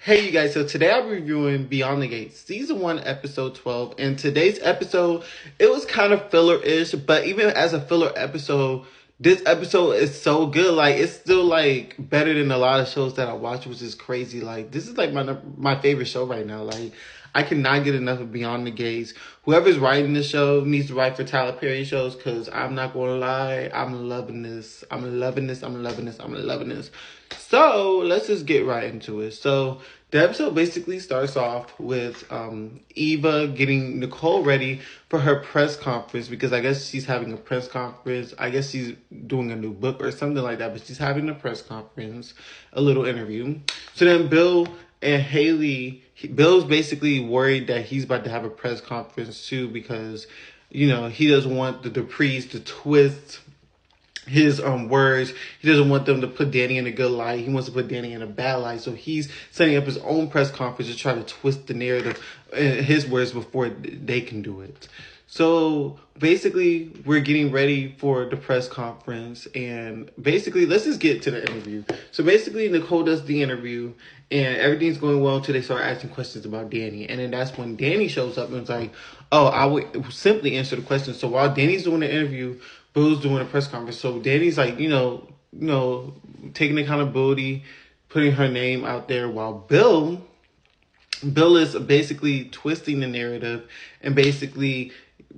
Hey you guys, so today I'm reviewing Beyond the Gates, Season 1, Episode 12. And today's episode, it was kind of filler-ish, but even as a filler episode, this episode is so good. Like, it's still, like, better than a lot of shows that I watch, which is crazy. Like, this is, like, my favorite show right now. Like, I cannot get enough of Beyond the Gates. Whoever's writing the show needs to write for Tyler Perry shows, because I'm not going to lie, I'm loving this. I'm loving this. So, let's just get right into it. So, the episode basically starts off with Eva getting Nicole ready for her press conference, because I guess she's having a press conference. I guess she's doing a new book or something like that, but she's having a press conference, a little interview. So then Bill and Haley, Bill's basically worried that he's about to have a press conference too, because, you know, he doesn't want the Duprees to twist his words. He doesn't want them to put Danny in a good light. He wants to put Danny in a bad light. So he's setting up his own press conference to try to twist the narrative in his words before they can do it. So basically, we're getting ready for the press conference, and basically, let's just get to the interview. So basically, Nicole does the interview, and everything's going well until they start asking questions about Danny. And then that's when Danny shows up and it's like, oh, I would simply answer the question. So while Danny's doing the interview, Bill's doing a press conference. So Danny's like, you know, taking accountability, putting her name out there, while Bill is basically twisting the narrative and basically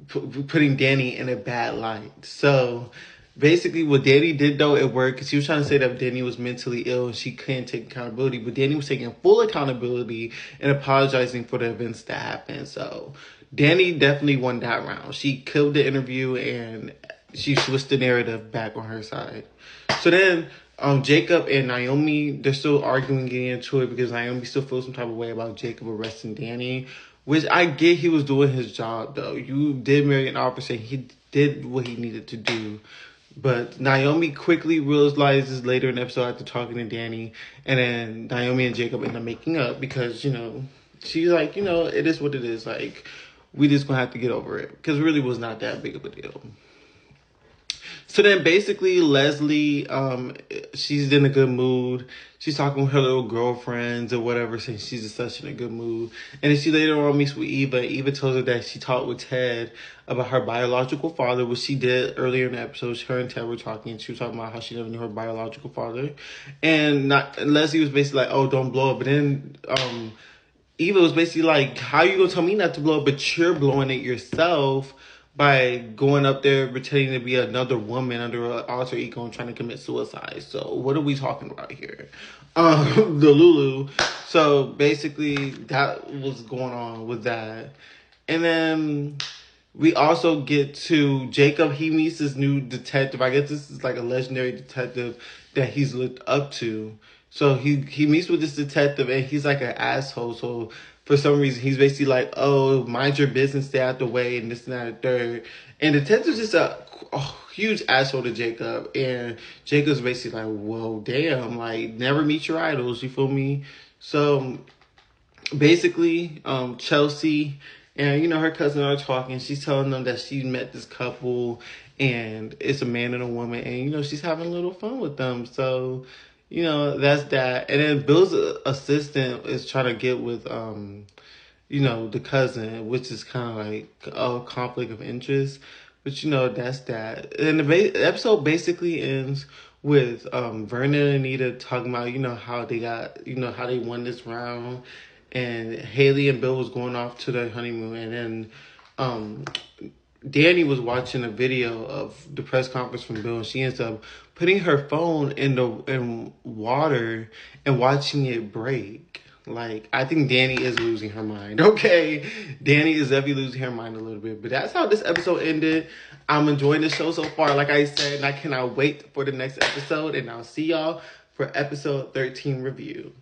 putting Danny in a bad light. So basically what Danny did, though, it worked, because he was trying to say that Danny was mentally ill and she couldn't take accountability, but Danny was taking full accountability and apologizing for the events that happened. So Danny definitely won that round. She killed the interview and she switched the narrative back on her side. So then Jacob and Naomi, they're still arguing, getting into it, because Naomi still feels some type of way about Jacob arresting Danny, which I get. He was doing his job, though. You did marry an officer. He did what he needed to do. But Naomi quickly realizes later in the episode, after talking to Danny, and then Naomi and Jacob end up making up, because, you know, she's like, you know, it is what it is. Like, we just gonna have to get over it, because it really was not that big of a deal. So then basically Leslie, she's in a good mood. She's talking with her little girlfriends or whatever, saying she's just such in a good mood. And then she later on meets with Eva. Eva tells her that she talked with Ted about her biological father, which she did earlier in the episode. Her and Ted were talking, and she was talking about how she never knew her biological father. And Leslie was basically like, oh, don't blow up. But then Eva was basically like, how are you going to tell me not to blow up, but you're blowing it yourself by going up there pretending to be another woman under an alter ego and trying to commit suicide. So what are we talking about here? The Lulu. So basically that was going on with that. And then we also get to Jacob. He meets this new detective. I guess this is like a legendary detective that he's looked up to. So he meets with this detective, and he's like an asshole. So for some reason, he's basically like, oh, mind your business, stay out the way, and this and that and third. And the detective's just a huge asshole to Jacob. And Jacob's basically like, whoa, damn, like, never meet your idols, you feel me? So basically, Chelsea and, you know, her cousin are talking. She's telling them that she met this couple, and it's a man and a woman, and, you know, she's having a little fun with them. So, you know, that's that. And then Bill's assistant is trying to get with, you know, the cousin, which is kind of like a conflict of interest. But, you know, that's that. And the episode basically ends with Vernon and Anita talking about, you know, how they got, you know, how they won this round. And Haley and Bill was going off to their honeymoon. And then Danny was watching a video of the press conference from Bill, and she ends up putting her phone in water and watching it break. Like, I think Danny is losing her mind. Okay, Danny is definitely losing her mind a little bit. But that's how this episode ended. I'm enjoying the show so far, like I said, and I cannot wait for the next episode. And I'll see y'all for episode 13 review.